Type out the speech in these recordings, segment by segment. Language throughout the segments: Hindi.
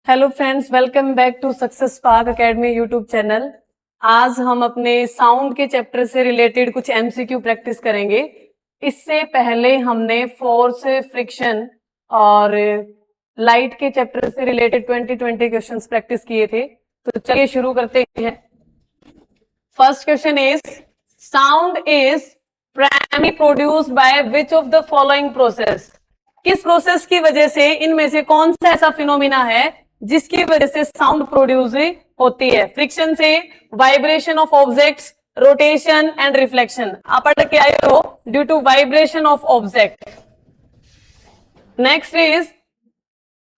Hello friends, welcome back to success spark academy YouTube channel. आज हम अपने साउंड के चैप्टर से रिलेटेड कुछ एमसीक्यू प्रैक्टिस करेंगे। इससे पहले हमने फोर्स, फ्रिक्शन और लाइट के चैप्टर से रिलेटेड 20 क्वेश्चंस प्रैक्टिस किए थे। तो चलिए शुरू करते हैं। First question is sound is primary produced by which of the following process. किस प्रोसेस की वजह से, इनमें से कौन सा ऐसा फिनोमिना है जिसकी वजह से साउंड प्रोड्यूस होती है? फ्रिक्शन से, vibration of objects, rotation and reflection. आप पढ़ के आए हो due to vibration of object. Next is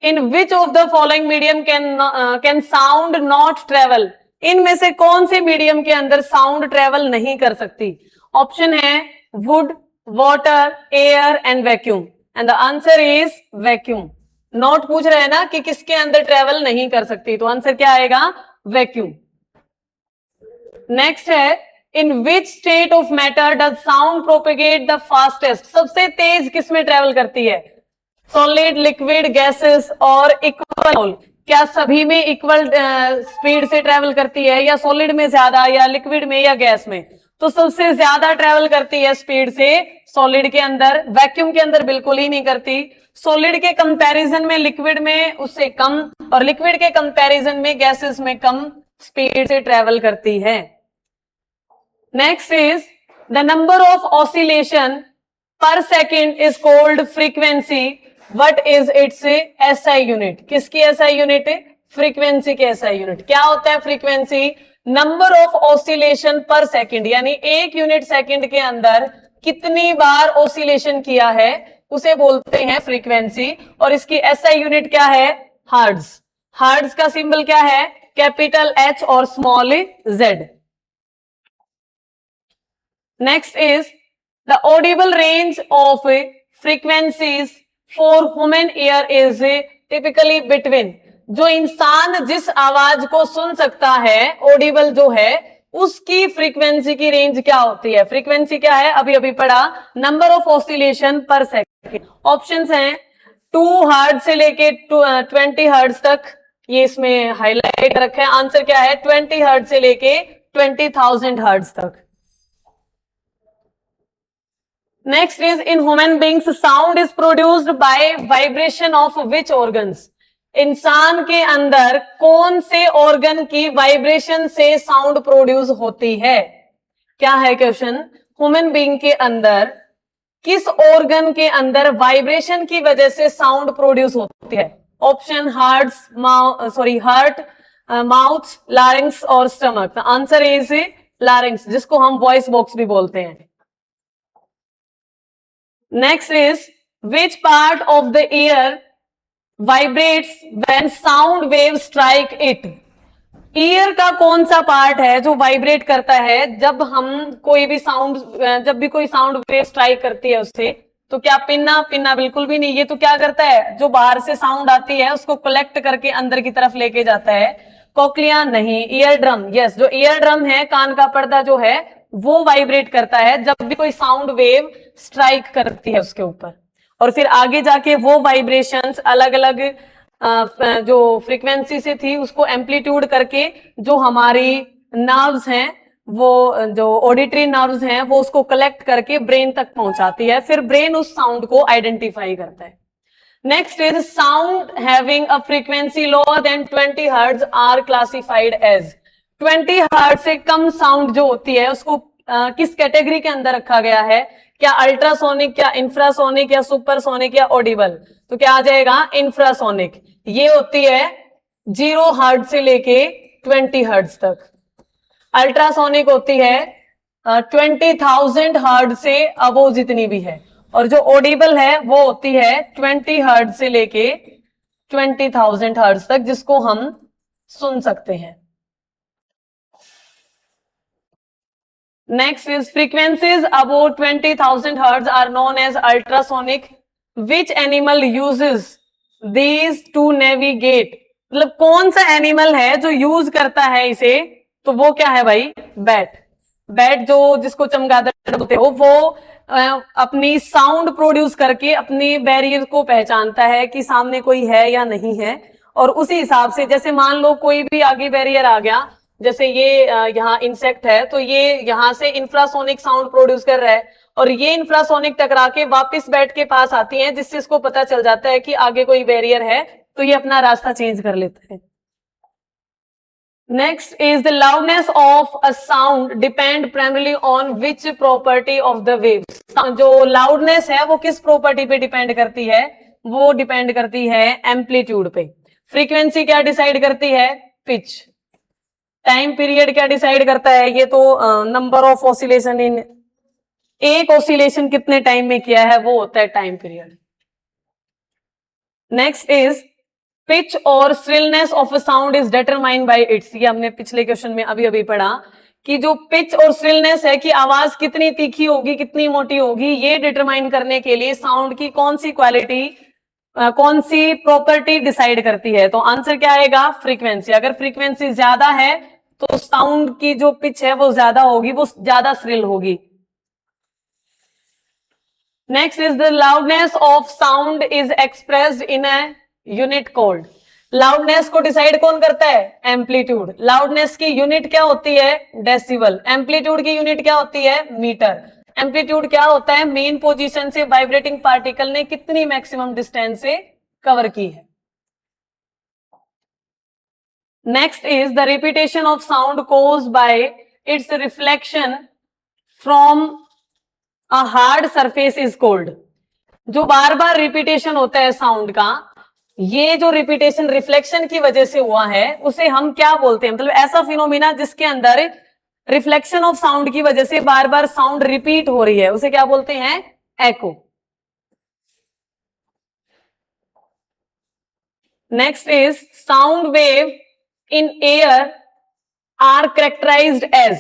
in which of the following medium can sound not travel. इनमें से कौन से मीडियम के अंदर साउंड ट्रेवल नहीं कर सकती? ऑप्शन है would, water, air and vacuum. And the answer is vacuum. Note पूछ रहे हैं ना कि किसके अंदर ट्रेवल नहीं कर सकती, तो आंसर क्या आएगा? वैक्यूम। नेक्स्ट है in which state of matter does sound propagate the fastest. सबसे तेज किस में ट्रेवल करती है? सॉलिड, लिक्विड, गैसेस और इक्वल। क्या सभी में इक्वल स्पीड से ट्रेवल करती है, या सॉलिड में ज्यादा, या लिक्विड में, या गैस में? तो सबसे ज्यादा ट्रेवल करती है स्पीड से सॉलिड के अंदर। वैक्यूम के अंदर बिल्कुल ही नहीं करती। सॉलिड के कंपैरिजन में लिक्विड में उससे कम, और लिक्विड के कंपैरिजन में गैसेस में कम स्पीड से ट्रेवल करती है। Next is the number of oscillation पर second is called frequency. What is it's SI unit? किसकी एसआई यूनिट? फ्रीक्वेंसी के एसआई यूनिट। क्या होता है फ्रीक्वेंसी? नंबर ऑफ ऑसिलेशन पर सेकेंड, यानी एक यूनिट सेकेंड के अंदर कितनी बार ऑसिलेशन किया है उसे बोलते हैं फ्रीक्वेंसी। और इसकी एसआई यूनिट क्या है? हर्ट्ज। हर्ट्ज का सिंबल क्या है? कैपिटल एच और small Z. Next is the Audible range of frequencies for human ear is typically between. जो इंसान जिस आवाज को सुन सकता है, ऑडिबल जो है, उसकी फ्रीक्वेंसी की रेंज क्या होती है? फ्रीक्वेंसी क्या है? अभी अभी पढ़ा, नंबर ऑफ ऑसिलेशन पर सेकेंड। ऑप्शंस हैं 2 हर्ट्ज से लेके 20 हर्ट्ज तक, ये इसमें हाईलाइट रखे हैं। आंसर क्या है? 20 हर्ट्ज से लेके 20,000 हर्ट्ज तक। Next is in human beings sound is produced by vibration of which organs. इंसान के अंदर कौन से ऑर्गन की वाइब्रेशन से साउंड प्रोड्यूस होती है? क्या है क्वेश्चन? ह्यूमन बीइंग के अंदर किस ऑर्गन के अंदर वाइब्रेशन की वजह से साउंड प्रोड्यूस होती है? ऑप्शन हार्ट, माउथ, लारिंक्स और स्टमक। द आंसर इज लारिंक्स, जिसको हम वॉइस बॉक्स भी बोलते हैं। Next is which part of the year vibrates when sound wave strike it. Year का कौन सा पार्ट है जो वाइब्रेट करता है जब हम कोई भी साउंड, जब भी कोई साउंड वेव स्ट्राइक करती है उससे? तो क्या पिन्ना? पिन्ना बिल्कुल भी नहीं। ये तो क्या करता है, जो बाहर से साउंड आती है उसको कलेक्ट करके अंदर की तरफ लेके जाता है। कोक्लिया नहीं। ईयर ड्रम, यस, जो ईयर ड्रम है, कान का पर्दा जो है, वो वाइब्रेट करता है जब भी कोई साउंड वेव स्ट्राइक करती है उसके ऊपर। और फिर आगे जाके वो वाइब्रेशंस अलग अलग जो फ्रीक्वेंसी से थी उसको एम्पलीट्यूड करके जो हमारी नर्व्स हैं, वो जो ऑडिटरी नर्व्स हैं, वो उसको कलेक्ट करके ब्रेन तक पहुंचाती है। फिर ब्रेन उस साउंड को आइडेंटिफाई करता है। Next is sound having a frequency lower than 20 hertz are classified as. 20 hertz से कम साउंड जो होती है उसको किस कैटेगरी के अंदर रखा गया है? क्या अल्ट्रासोनिक, क्या इंफ्रासोनिक, या सुपरसोनिक, या ऑडिबल? तो क्या आ जाएगा? इंफ्रासोनिक। ये होती है 0 हर्ट्ज से लेके 20 हर्ट्ज तक। अल्ट्रासोनिक होती है 20,000 हर्ट्ज से अबो जितनी भी है। और जो ऑडिबल है वो होती है 20 हर्ट्ज से लेके 20,000 हर्ट्ज तक, जिसको हम सुन सकते हैं। Next is frequencies above 20,000 hertz are known as ultrasonic. Which animal uses these to navigate? मतलब कौन सा एनिमल है जो यूज करता है इसे? तो वो क्या है भाई? बैट। बैट जो जिसको चमगादड़ बोलते हो, वो अपनी साउंड प्रोड्यूस करके अपने बैरियर को पहचानता है कि सामने कोई है या नहीं है, और उसी हिसाब से जैसे मान लो कोई भी आगे बैरियर आ गया, जैसे ये यहाँ इंसेक्ट है, तो ये यहाँ से इंफ्रासोनिक साउंड प्रोड्यूस कर रहा है और ये इंफ्रासोनिक टकरा के वापस बैट के पास आती है, जिससे इसको पता चल जाता है कि आगे कोई बैरियर है, तो ये अपना रास्ता चेंज कर लेता है। Next is the loudness of a sound depend primarily on which property of the waves. जो loudness है वो किस property पे डिपेंड करती है? वो डिपेंड करती है एम्पलीट्यूड पे। फ्रीक्वेंसी क्या डिसाइड करती है? पिच। टाइम पीरियड क्या डिसाइड करता है? ये तो नंबर ऑफ ऑसिलेशन इन, एक ऑसिलेशन कितने टाइम में किया है वो होता है time period. Next is pitch और shrillness of a sound is determined by its. ये हमने पिछले क्वेश्चन में अभी अभी पढ़ा कि जो पिच और श्रिलनेस है कि आवाज कितनी तीखी होगी कितनी मोटी होगी, ये डिटरमाइन करने के लिए साउंड की कौन सी क्वालिटी कौन सी प्रॉपर्टी डिसाइड करती है? तो आंसर क्या आएगा? फ्रीक्वेंसी। अगर फ्रीक्वेंसी ज्यादा है तो साउंड की जो पिच है वो ज्यादा होगी, वो ज्यादा श्रिल होगी। Next is the loudness of sound is expressed in a unit called. Loudness को डिसाइड कौन करता है? एम्पलीट्यूड। लाउडनेस की यूनिट क्या होती है? डेसिबल। एम्पलीट्यूड की यूनिट क्या होती है? मीटर। एम्पलीट्यूड क्या होता है? मेन पोजीशन से वाइब्रेटिंग पार्टिकल ने कितनी मैक्सिमम डिस्टेंस से कवर की है। Next is the repetition of sound caused by it's reflection from a hard surface is called. जो बार बार रिपीटेशन होता है साउंड का, ये जो रिपीटेशन रिफ्लेक्शन की वजह से हुआ है उसे हम क्या बोलते हैं? मतलब ऐसा फिनोमिना जिसके अंदर रिफ्लेक्शन ऑफ साउंड की वजह से बार बार साउंड रिपीट हो रही है, उसे क्या बोलते हैं? Echo. Next is sound wave in air are characterised as.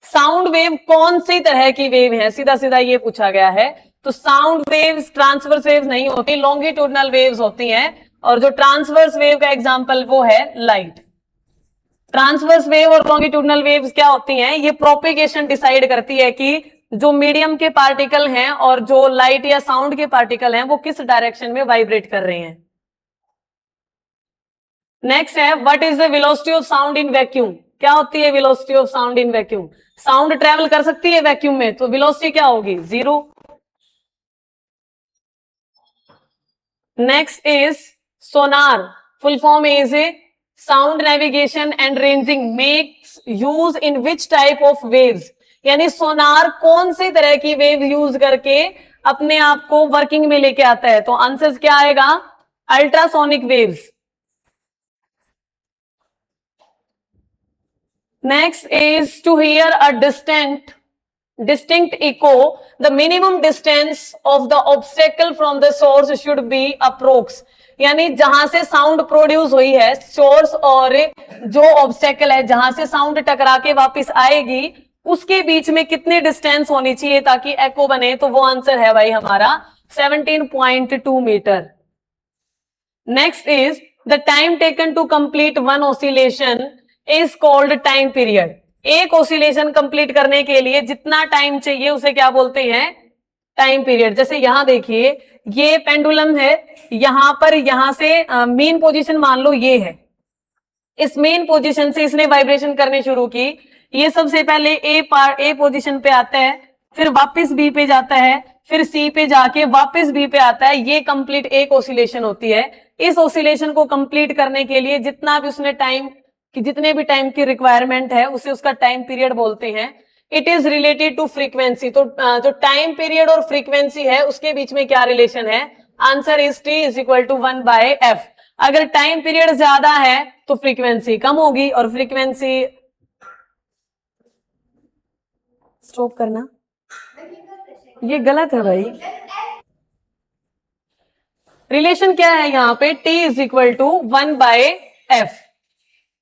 Sound wave कौन सी तरह की वेव है? सीधा सीधा ये पूछा गया है। तो साउंड वेव्स ट्रांसवर्स वेव्स नहीं होती, लॉन्गिट्यूडनल वेव्स होती हैं। और जो ट्रांसवर्स वेव का एग्जांपल वो है लाइट। ट्रांसवर्स वेव और लॉन्गिट्यूडनल वेव्स क्या होती हैं? ये प्रोपेगेशन डिसाइड करती है कि जो मीडियम के पार्टिकल हैं और जो लाइट या साउंड के पार्टिकल हैं वो किस डायरेक्शन में वाइब्रेट कर रहे हैं। नेक्स्ट है what is the velocity of sound in vacuum. क्या होती है velocity of sound in vacuum? Sound travel कर सकती है वैक्यूम में, तो वेलोसिटी क्या होगी? 0। Next is Sonar. Full form is a sound navigation and ranging makes use in which type of waves. यानी सोनार कौन सी तरह की वेव यूज करके अपने आप को वर्किंग में लेके आता है? तो आंसर क्या आएगा? Ultrasonic waves. Next is to hear a distinct echo, the minimum distance of the obstacle from the source should be approx। यानी जहां से साउंड प्रोड्यूस हुई है, सोर्स और जो ऑब्स्टेकल है जहां से साउंड टकरा के वापस आएगी, उसके बीच में कितनी डिस्टेंस होनी चाहिए ताकि एको बने? तो वो आंसर है भाई हमारा 17.2 metre. Next is the time taken to complete one oscillation is called time period. एक ऑसिलेशन कंप्लीट करने के लिए जितना टाइम चाहिए उसे क्या बोलते हैं? Time period. जैसे यहां देखिए, ये पेंडुलम है, यहां पर यहां से मेन पोजीशन मान लो ये है, इस मेन पोजीशन से इसने वाइब्रेशन करने शुरू की। ये सबसे पहले ए पोजीशन पे आता है, फिर वापस बी पे जाता है, फिर सी पे जाके वापस बी पे आता है। ये कंप्लीट एक ऑसिलेशन होती है। इस ऑसिलेशन को कंप्लीट करने के लिए जितना भी उसने टाइम कि जितने भी टाइम की रिक्वायरमेंट है उसे उसका टाइम पीरियड बोलते हैं। It is related to frequency. तो जो टाइम पीरियड और फ्रीक्वेंसी है उसके बीच में क्या रिलेशन है? Answer is T is equal to 1/f। अगर टाइम पीरियड ज्यादा है तो फ्रीक्वेंसी कम होगी, और फ्रीक्वेंसी स्टॉप करना, ये गलत है भाई। रिलेशन क्या है यहाँ पे? T is equal to 1/f।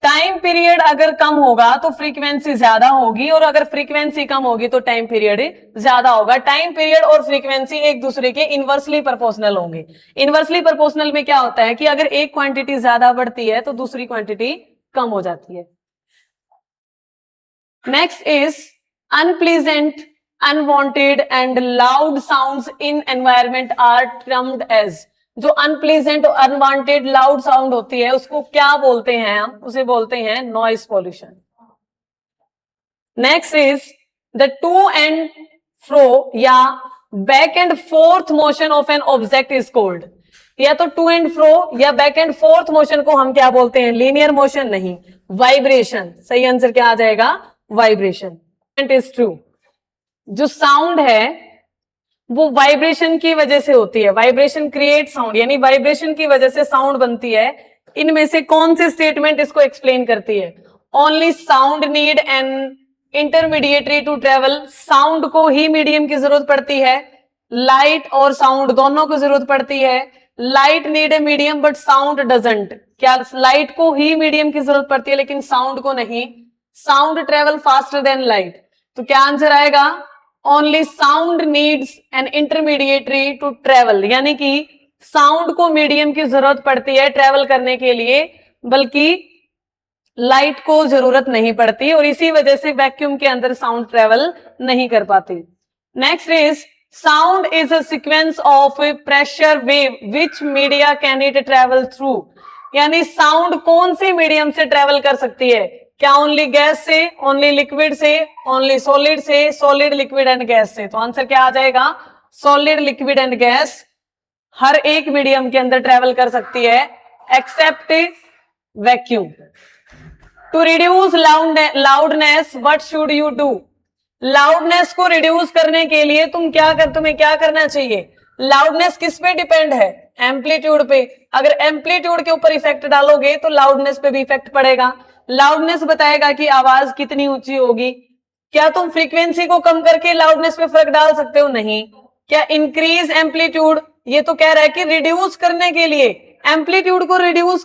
Time period अगर कम होगा तो फ्रीक्वेंसी ज्यादा होगी, और अगर फ्रीक्वेंसी कम होगी तो टाइम पीरियड ज्यादा होगा। टाइम पीरियड और फ्रीक्वेंसी एक दूसरे के इनवर्सली प्रोपोर्शनल होंगे। इनवर्सली प्रोपोर्शनल में क्या होता है कि अगर एक क्वांटिटी ज्यादा बढ़ती है तो दूसरी क्वांटिटी कम हो जाती है। Next is unpleasant, unwanted and loud sounds in environment are termed as. जो अनप्लीजेंट और अनवांटेड लाउड साउंड होती है उसको क्या बोलते हैं? हम उसे बोलते हैं noise pollution. Next is the to and fro या back and forth motion of an object is called. या तो टू एंड फ्रो या बैक एंड फोर्थ मोशन को हम क्या बोलते हैं? लीनियर मोशन नहीं, वाइब्रेशन। सही आंसर क्या आ जाएगा? वाइब्रेशन। It is true. जो साउंड है वो वाइब्रेशन की वजह से होती है। वाइब्रेशन क्रिएट साउंड, यानी वाइब्रेशन की वजह से साउंड बनती है। इनमें से कौन सी स्टेटमेंट इसको एक्सप्लेन करती है? Only sound need an intermediatory to travel. Sound को ही मीडियम की जरूरत पड़ती है। लाइट और साउंड दोनों को जरूरत पड़ती है। Light need a medium but sound doesn't. क्या लाइट को ही मीडियम की जरूरत पड़ती है लेकिन साउंड को नहीं? Sound travel faster than light. तो क्या आंसर आएगा? Only sound needs an intermediatory to travel, यानी कि साउंड को मीडियम की जरूरत पड़ती है ट्रेवल करने के लिए, बल्कि लाइट को जरूरत नहीं पड़ती, और इसी वजह से वैक्यूम के अंदर साउंड ट्रेवल नहीं कर पाती। Next is sound is a sequence of pressure wave which media can it travel through. यानी साउंड कौन से मीडियम से ट्रेवल कर सकती है? क्या ओनली गैस से, ओनली लिक्विड से, ओनली सॉलिड से, सॉलिड लिक्विड एंड गैस से? तो आंसर क्या आ जाएगा? सॉलिड लिक्विड एंड गैस हर एक मीडियम के अंदर ट्रेवल कर सकती है except vacuum. To reduce loudness what should you do. Loudness को रिड्यूस करने के लिए तुम्हें क्या करना चाहिए? लाउडनेस किस पे डिपेंड है? एम्पलीट्यूड पे। अगर एम्पलीट्यूड के ऊपर इफेक्ट डालोगे तो लाउडनेस पे भी इफेक्ट पड़ेगा। लाउडनेस बताएगा कि आवाज कितनी ऊंची होगी। क्या तुम फ्रीक्वेंसी को कम करके लाउडनेस पे फर्क डाल सकते हो? नहीं। क्या इंक्रीज एम्पलीट्यूड, ये तो कह रहा है कि रिड्यूस करने के लिए एम्पलीट्यूड को रिड्यूस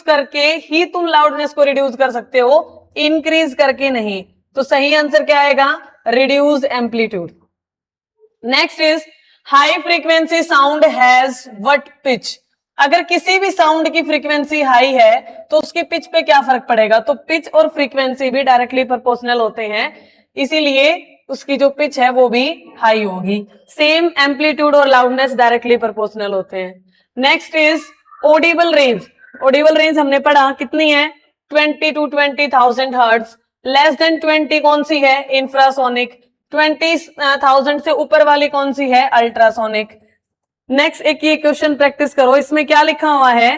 करके ही तुम लाउडनेस को रिड्यूस कर सकते हो, इंक्रीज करके नहीं। तो सही आंसर क्या आएगा? Reduce amplitude. Next is high frequency sound has what pitch. अगर किसी भी साउंड की फ्रीक्वेंसी हाई है तो उसके पिच पे क्या फर्क पड़ेगा? तो पिच और फ्रीक्वेंसी भी डायरेक्टली प्रोपोर्शनल होते हैं, इसीलिए उसकी जो पिच है वो भी हाई होगी। सेम एम्पलीट्यूड और लाउडनेस डायरेक्टली प्रोपोर्शनल होते हैं। Next is Audible range. Audible range हमने पढ़ा कितनी है? 20 to 20,000 हर्ट्ज। लेस देन 20 कौन सी है? इंफ्रासोनिक। 20,000 से ऊपर वाली कौन सी है? अल्ट्रासोनिक। नेक्स्ट एक ये क्वेश्चन प्रैक्टिस करो, इसमें क्या लिखा हुआ है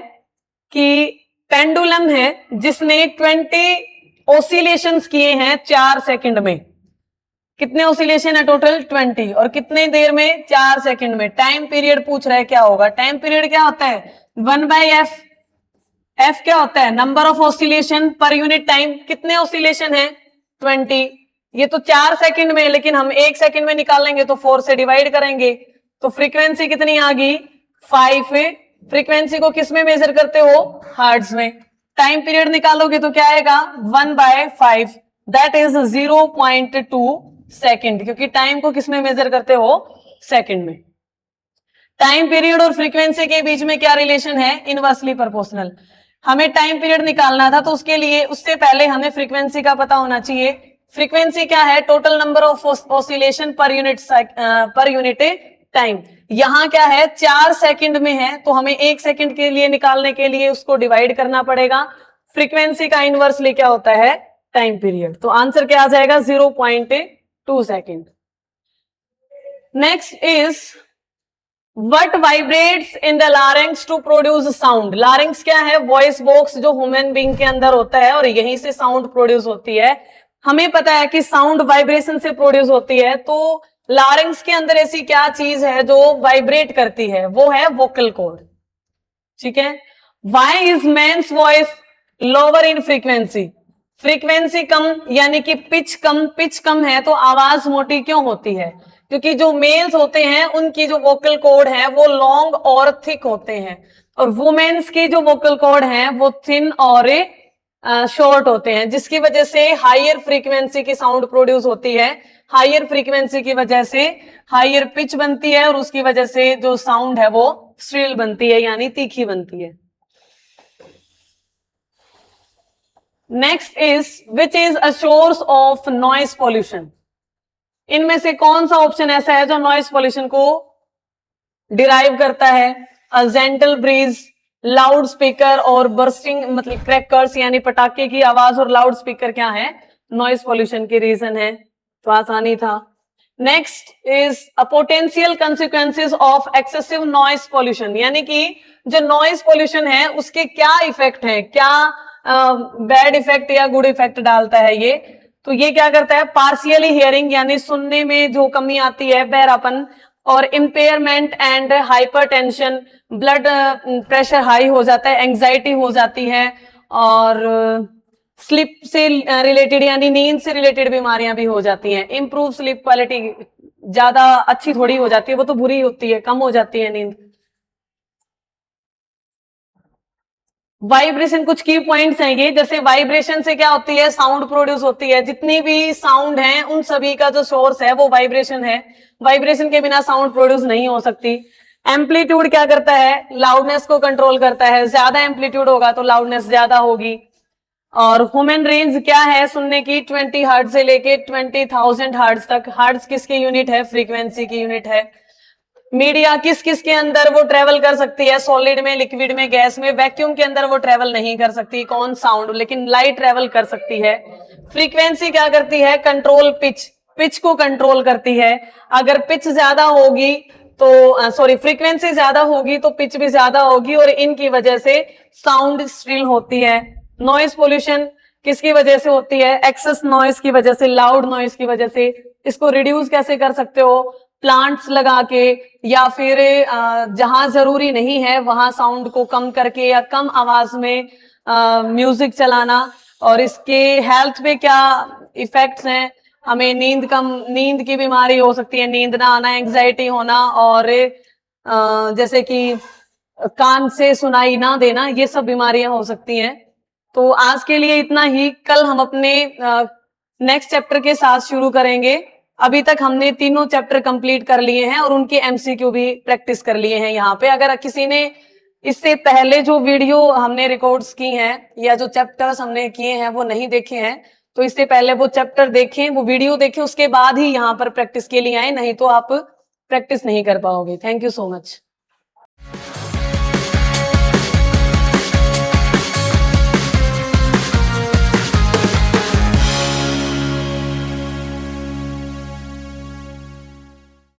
कि पेंडुलम है जिसने 20 ऑसिलेशंस किए हैं 4 सेकंड में। कितने ऑसिलेशन है टोटल? 20। और कितने देर में? 4 सेकंड में। टाइम पीरियड पूछ रहा है, क्या होगा? टाइम पीरियड क्या होता है? 1/f। एफ क्या होता है? Number of oscillation per unit time. कितने ऑसिलेशन है? 20। ये तो 4 सेकंड में, लेकिन हम 1 सेकंड में निकालेंगे तो 4 से डिवाइड करेंगे, तो फ्रीक्वेंसी कितनी आ गई? 5। फ्रीक्वेंसी को किस में मेजर करते हो? हर्ट्ज में। टाइम पीरियड निकालोगे तो क्या आएगा? 1/5, दैट इज 0.2 सेकंड, क्योंकि टाइम को किस में मेजर करते हो? सेकंड में। टाइम पीरियड और फ्रीक्वेंसी के बीच में क्या रिलेशन है? Inversely proportional. हमें टाइम पीरियड निकालना था तो उसके लिए उससे पहले हमें फ्रीक्वेंसी का पता होना चाहिए। फ्रीक्वेंसी क्या है? Total number of oscillation per unit time. यहां क्या है? 4 सेकंड में है, तो हमें 1 सेकंड के लिए निकालने के लिए उसको डिवाइड करना पड़ेगा। फ्रीक्वेंसी का इनवर्सली क्या होता है? Time period. तो आंसर क्या आ जाएगा? 0.2 second. Next is what vibrates in the larynx to produce sound. Larynx क्या है? वॉइस बॉक्स जो ह्यूमन बीइंग के अंदर होता है, और यहीं से साउंड प्रोड्यूस होती है। हमें पता है कि साउंड वाइब्रेशन से प्रोड्यूस होती है, तो लारिंक्स के अंदर ऐसी क्या चीज है जो वाइब्रेट करती है? वो है वोकल कॉर्ड। ठीक है। Why is men's voice lower in frequency. Frequency कम यानी कि पिच कम है तो आवाज मोटी क्यों होती है? क्योंकि जो मेल्स होते हैं उनकी जो वोकल कॉर्ड है वो लॉन्ग और थिक होते हैं, और वुमेन्स की जो वोकल कॉर्ड है वो थिन और शॉर्ट होते हैं, जिसकी वजह से हायर फ्रीक्वेंसी की साउंड प्रोड्यूस होती है। हायर फ्रीक्वेंसी की वजह से हायर पिच बनती है, और उसकी वजह से जो साउंड है वो श्रिल बनती है, यानी तीखी बनती है। Next is which is a source of noise pollution. इनमें से कौन सा ऑप्शन ऐसा है जो नॉइस पॉल्यूशन को डिराइव करता है। A gentle breeze, loudspeaker और बर्स्टिंग मतलब क्रैकर्स यानी पटाखे की आवाज और लाउड स्पीकर क्या है, नॉइज पॉल्यूशन के रीजन है। तो आसानी था। Next is a potential consequences of excessive noise pollution, यानी कि जो नॉइज पॉल्यूशन है उसके क्या इफेक्ट है, क्या बैड इफेक्ट या गुड इफेक्ट डालता है ये। तो ये क्या करता है, पार्शियली हियरिंग यानी सुनने में जो कमी आती है, बहरापन, और impairment and hypertension, blood pressure high हो जाता है, एंजाइटी हो जाती है, और स्लीप से रिलेटेड यानी नींद से रिलेटेड बीमारियां भी हो जाती हैं। इंप्रूव स्लीप क्वालिटी, ज्यादा अच्छी थोड़ी हो जाती है, वो तो बुरी होती है, कम हो जाती है नींद। वाइब्रेशन, कुछ की पॉइंट्स हैं ये, जैसे वाइब्रेशन से क्या होती है, साउंड प्रोड्यूस होती है। जितनी भी साउंड है उन सभी का जो सोर्स है वो वाइब्रेशन है। वाइब्रेशन के बिना साउंड प्रोड्यूस नहीं हो सकती। एम्पलीट्यूड क्या करता है, लाउडनेस को कंट्रोल करता है। ज्यादा एम्पलीट्यूड होगा तो लाउडनेस ज्यादा होगी। और ह्यूमन रेंज क्या है सुनने की, 20 हर्ट्ज से लेके 20,000 हर्ट्ज तक। हर्ट्ज किसकी यूनिट है, फ्रीक्वेंसी की यूनिट है। मीडिया किस किस के अंदर वो ट्रेवल कर सकती है, सॉलिड में, लिक्विड में, गैस में। वैक्यूम के अंदर वो ट्रेवल नहीं कर सकती, कौन, साउंड, लेकिन लाइट ट्रेवल कर सकती है। फ्रीक्वेंसी क्या करती है, कंट्रोल पिच, पिच को कंट्रोल करती है। अगर पिच ज्यादा होगी तो सॉरी फ्रीक्वेंसी ज्यादा होगी तो पिच भी ज्यादा होगी, और इनकी वजह से साउंड स्ट्रिल होती है। नॉइज पोल्यूशन किसकी वजह से होती है, एक्सेस नॉइज की वजह से, लाउड नॉइज की वजह से। इसको रिड्यूस कैसे कर सकते हो, प्लांट्स लगा के, या फिर जहां जरूरी नहीं है वहां साउंड को कम करके या कम आवाज में म्यूजिक चलाना। और इसके हेल्थ पे क्या इफेक्ट्स हैं, हमें नींद की बीमारी हो सकती है, नींद ना आना, एंग्जाइटी होना, और जैसे कि कान से सुनाई ना देना, ये सब बीमारियां हो सकती हैं। तो आज के लिए इतना ही। कल हम अपने नेक्स्ट चैप्टर के साथ शुरू करेंगे। अभी तक हमने तीनों चैप्टर कंप्लीट कर लिए हैं और उनके एमसीक्यू भी प्रैक्टिस कर लिए हैं। यहाँ पे अगर किसी ने इससे पहले जो वीडियो हमने रिकॉर्ड्स की हैं या जो चैप्टर्स हमने किए हैं वो नहीं देखे हैं, तो इससे पहले वो चैप्टर देखें, वो वीडियो देखें, उसके बाद ही यहाँ पर प्रैक्टिस के लिए आए, नहीं तो आप प्रैक्टिस नहीं कर पाओगे। Thank you so much.